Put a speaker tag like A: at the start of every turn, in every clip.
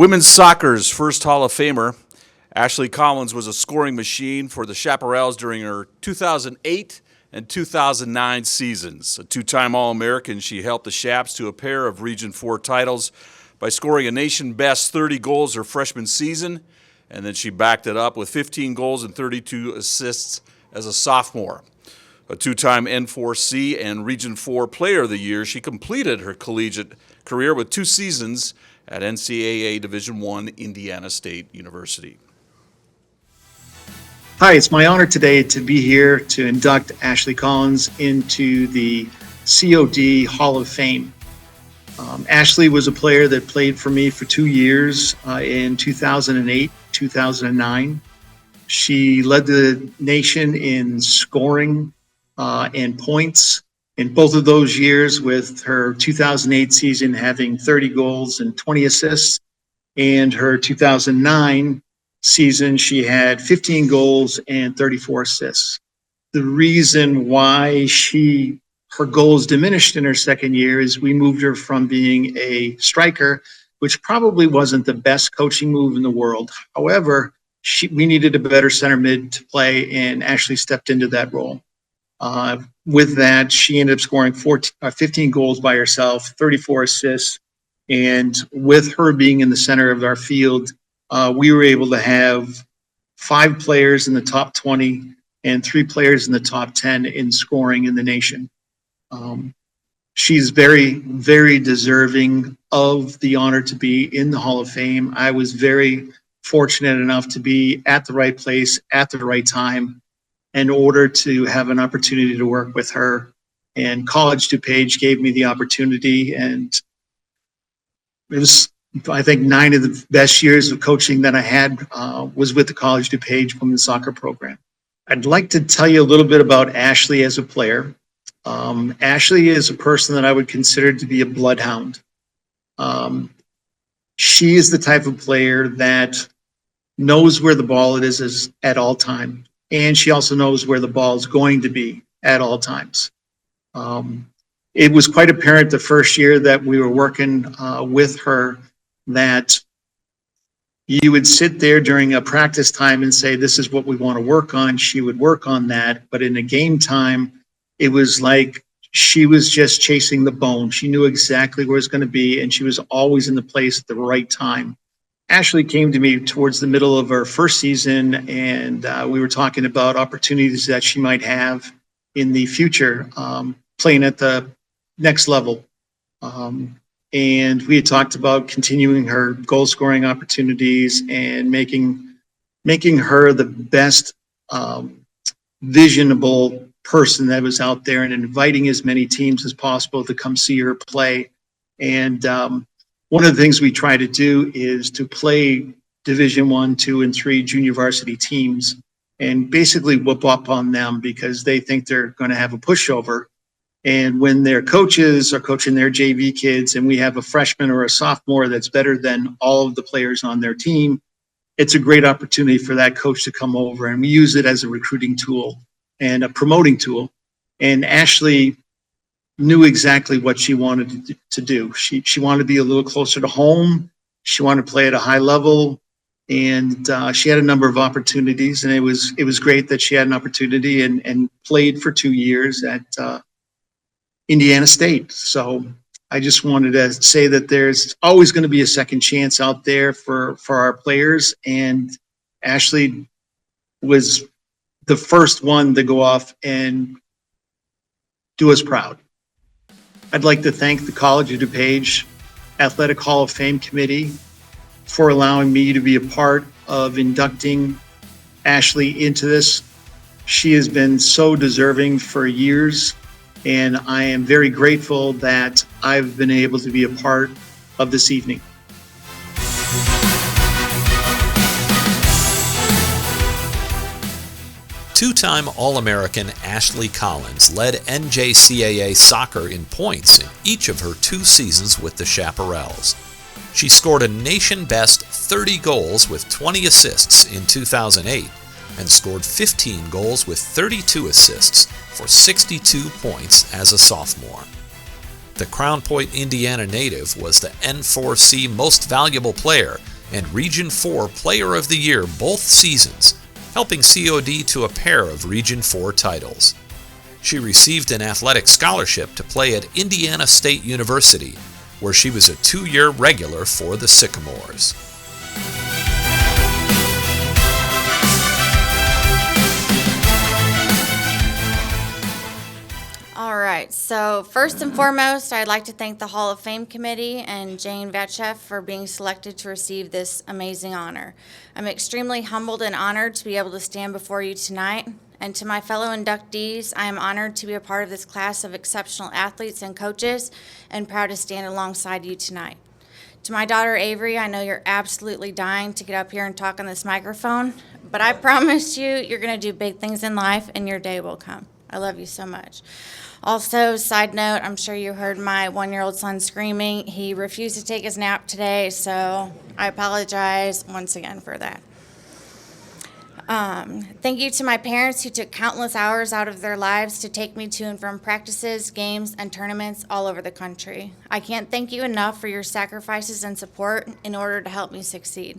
A: Women's soccer's first Hall of Famer, Ashley Collins, was a scoring machine for the Chaparrals during her 2008 and 2009 seasons. A two-time All-American, she helped the Chaps to a pair of Region 4 titles by scoring a nation-best 30 goals her freshman season, and then she backed it up with 15 goals and 32 assists as a sophomore. A two-time N4C and Region 4 Player of the Year, she completed her collegiate career with 2 seasons at NCAA Division I Indiana State University.
B: Hi, it's my honor today to be here to induct Ashley Collins into the COD Hall of Fame. Ashley was a player that played for me for 2 years in 2008, 2009. She led the nation in scoring and points in both of those years, with her 2008 season having 30 goals and 20 assists, and her 2009 season she had 15 goals and 34 assists. The reason why her goals diminished in her second year is we moved her from being a striker, which probably wasn't the best coaching move in the world. However, we needed a better center mid to play, and Ashley stepped into that role. With that, she ended up scoring 15 goals by herself, 34 assists, and with her being in the center of our field, we were able to have 5 players in the top 20 and 3 players in the top 10 in scoring in the nation. She's very, very deserving of the honor to be in the Hall of Fame. I was very fortunate enough to be at the right place at the right time in order to have an opportunity to work with her. And College DuPage gave me the opportunity, and it was, I think, 9 of the best years of coaching that I had was with the College DuPage women's soccer program. I'd like to tell you a little bit about Ashley as a player. Ashley is a person that I would consider to be a bloodhound. She is the type of player that knows where the ball is at all time, and she also knows where the ball is going to be at all times. It was quite apparent the first year that we were working with her that you would sit there during a practice time and say, this is what we want to work on. She would work on that. But in a game time, it was like she was just chasing the bone. She knew exactly where it was going to be, and she was always in the place at the right time. Ashley came to me towards the middle of her first season, and we were talking about opportunities that she might have in the future, playing at the next level. And we had talked about continuing her goal scoring opportunities and making her the best visionable person that was out there, and inviting as many teams as possible to come see her play. And one of the things we try to do is to play Division I, II, and III junior varsity teams and basically whoop up on them because they think they're going to have a pushover. And when their coaches are coaching their JV kids and we have a freshman or a sophomore that's better than all of the players on their team, it's a great opportunity for that coach to come over, and we use it as a recruiting tool and a promoting tool. And Ashley knew exactly what she wanted to do. She wanted to be a little closer to home. She wanted to play at a high level, and she had a number of opportunities, and it was great that she had an opportunity and played for 2 years at Indiana State. So I just wanted to say that there's always going to be a second chance out there for our players, and Ashley was the first one to go off and do us proud. I'd like to thank the College of DuPage Athletic Hall of Fame Committee for allowing me to be a part of inducting Ashley into this. She has been so deserving for years, and I am very grateful that I've been able to be a part of this evening.
C: Two-time All-American Ashley Collins led NJCAA soccer in points in each of her 2 seasons with the Chaparrals. She scored a nation-best 30 goals with 20 assists in 2008 and scored 15 goals with 32 assists for 62 points as a sophomore. The Crown Point, Indiana native was the N4C Most Valuable Player and Region 4 Player of the Year both seasons, helping COD to a pair of Region 4 titles. She received an athletic scholarship to play at Indiana State University, where she was a 2-year regular for the Sycamores.
D: All right, so first and foremost, I'd like to thank the Hall of Fame Committee and Jane Vetcheff for being selected to receive this amazing honor. I'm extremely humbled and honored to be able to stand before you tonight. And to my fellow inductees, I am honored to be a part of this class of exceptional athletes and coaches and proud to stand alongside you tonight. To my daughter Avery, I know you're absolutely dying to get up here and talk on this microphone, but I promise you, you're going to do big things in life and your day will come. I love you so much. Also, side note, I'm sure you heard my 1-year-old son screaming. He refused to take his nap today, so I apologize once again for that. Thank you to my parents who took countless hours out of their lives to take me to and from practices, games, and tournaments all over the country. I can't thank you enough for your sacrifices and support in order to help me succeed.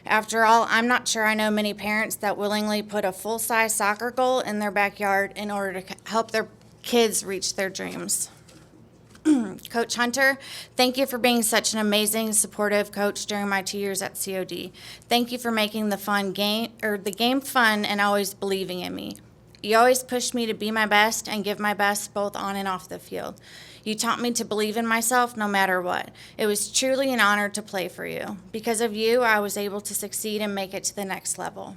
D: After all, I'm not sure I know many parents that willingly put a full-size soccer goal in their backyard in order to help their kids reach their dreams. Coach Hunter, thank you for being such an amazing, supportive coach during my 2 years at COD. Thank you for making the game fun and always believing in me. You always pushed me to be my best and give my best both on and off the field. You taught me to believe in myself no matter what. It was truly an honor to play for you. Because of you, I was able to succeed and make it to the next level.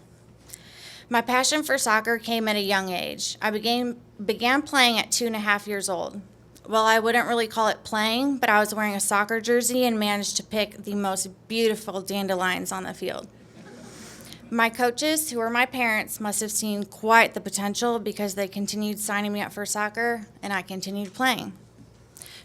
D: My passion for soccer came at a young age. I began playing at 2.5 years old. Well, I wouldn't really call it playing, but I was wearing a soccer jersey and managed to pick the most beautiful dandelions on the field. My coaches, who were my parents, must have seen quite the potential because they continued signing me up for soccer, and I continued playing.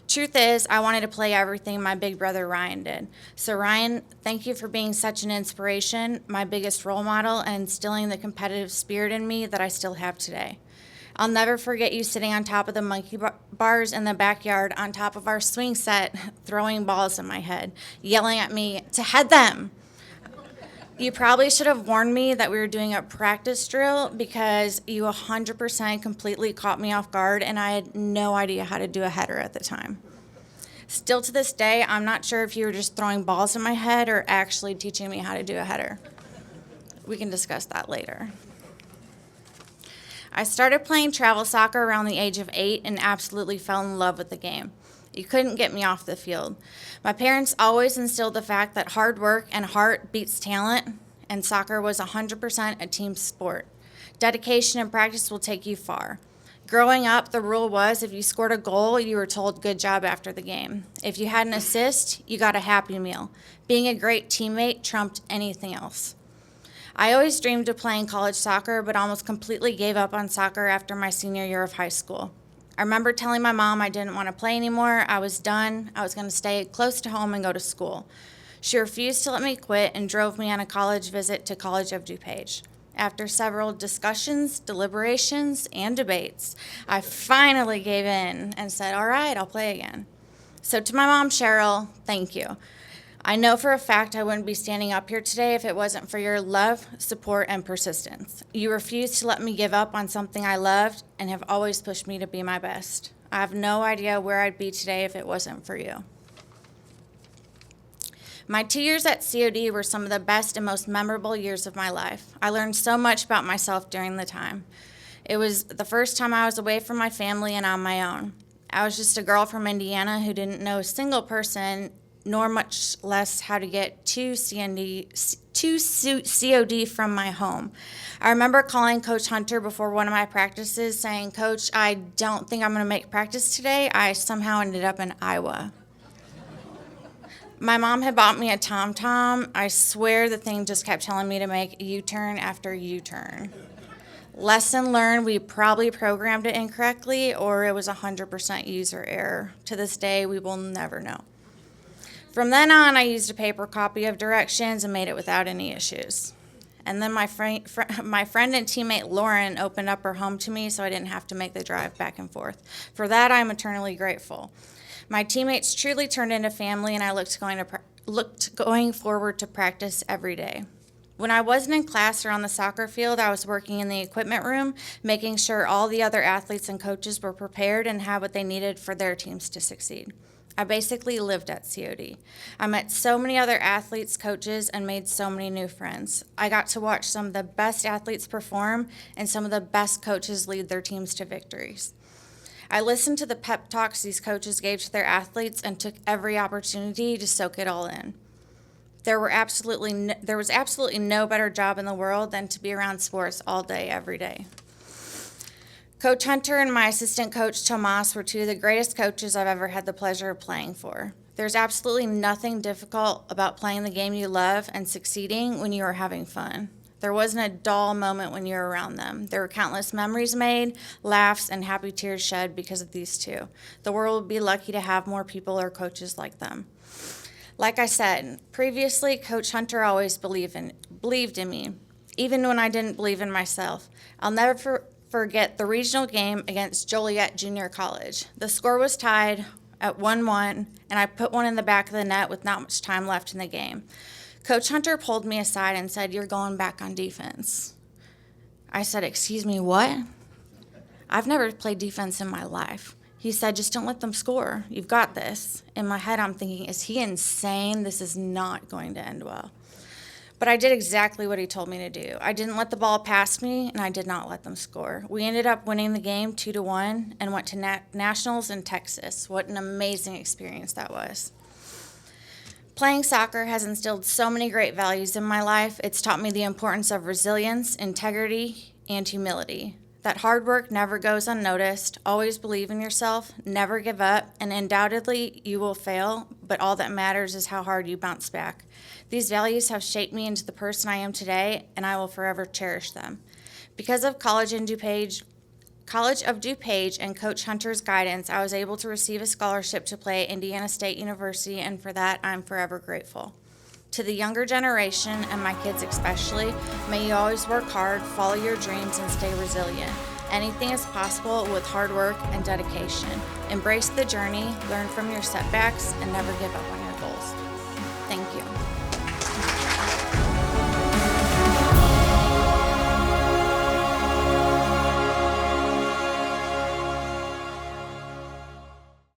D: Truth is, I wanted to play everything my big brother Ryan did. So Ryan, thank you for being such an inspiration, my biggest role model, and instilling the competitive spirit in me that I still have today. I'll never forget you sitting on top of the monkey bars in the backyard on top of our swing set, throwing balls in my head, yelling at me to head them. You probably should have warned me that we were doing a practice drill because you 100% completely caught me off guard and I had no idea how to do a header at the time. Still to this day, I'm not sure if you were just throwing balls in my head or actually teaching me how to do a header. We can discuss that later. I started playing travel soccer around the age of 8 and absolutely fell in love with the game. You couldn't get me off the field. My parents always instilled the fact that hard work and heart beats talent, and soccer was 100% a team sport. Dedication and practice will take you far. Growing up, the rule was if you scored a goal, you were told good job after the game. If you had an assist, you got a Happy Meal. Being a great teammate trumped anything else. I always dreamed of playing college soccer, but almost completely gave up on soccer after my senior year of high school. I remember telling my mom I didn't want to play anymore. I was done. I was going to stay close to home and go to school. She refused to let me quit and drove me on a college visit to College of DuPage. After several discussions, deliberations, and debates, I finally gave in and said, all right, I'll play again. So to my mom, Cheryl, thank you. I know for a fact I wouldn't be standing up here today if it wasn't for your love, support, and persistence. You refused to let me give up on something I loved and have always pushed me to be my best. I have no idea where I'd be today if it wasn't for you. My 2 years at COD were some of the best and most memorable years of my life. I learned so much about myself during the time. It was the first time I was away from my family and on my own. I was just a girl from Indiana who didn't know a single person, nor much less how to get to COD from my home. I remember calling Coach Hunter before one of my practices saying, Coach, I don't think I'm going to make practice today. I somehow ended up in Iowa. My mom had bought me a TomTom. I swear the thing just kept telling me to make U-turn after U-turn. Lesson learned, we probably programmed it incorrectly or it was 100% user error. To this day, we will never know. From then on, I used a paper copy of directions and made it without any issues. And then my friend and teammate Lauren opened up her home to me so I didn't have to make the drive back and forth. For that, I'm eternally grateful. My teammates truly turned into family, and I looked going forward to practice every day. When I wasn't in class or on the soccer field, I was working in the equipment room, making sure all the other athletes and coaches were prepared and had what they needed for their teams to succeed. I basically lived at COD. I met so many other athletes, coaches, and made so many new friends. I got to watch some of the best athletes perform and some of the best coaches lead their teams to victories. I listened to the pep talks these coaches gave to their athletes and took every opportunity to soak it all in. There was absolutely no better job in the world than to be around sports all day, every day. Coach Hunter and my assistant coach Tomas were two of the greatest coaches I've ever had the pleasure of playing for. There's absolutely nothing difficult about playing the game you love and succeeding when you are having fun. There wasn't a dull moment when you were around them. There were countless memories made, laughs, and happy tears shed because of these two. The world would be lucky to have more people or coaches like them. Like I said previously, Coach Hunter always believed in me, even when I didn't believe in myself. I'll never forget the regional game against Joliet Junior College. The score was tied at 1-1, and I put one in the back of the net with not much time left in the game. Coach Hunter pulled me aside and said, "You're going back on defense." I said, "Excuse me, what?" I've never played defense in my life. He said, "Just don't let them score. You've got this." In my head, I'm thinking, is he insane? This is not going to end well. But I did exactly what he told me to do. I didn't let the ball pass me, and I did not let them score. We ended up winning the game 2-1 and went to nationals in Texas. What an amazing experience that was. Playing soccer has instilled so many great values in my life. It's taught me the importance of resilience, integrity, and humility. That hard work never goes unnoticed. Always believe in yourself, never give up, and undoubtedly you will fail, but all that matters is how hard you bounce back. These values have shaped me into the person I am today, and I will forever cherish them. Because of College of DuPage and Coach Hunter's guidance, I was able to receive a scholarship to play at Indiana State University, and for that, I'm forever grateful. To the younger generation, and my kids especially, may you always work hard, follow your dreams, and stay resilient. Anything is possible with hard work and dedication. Embrace the journey, learn from your setbacks, and never give up on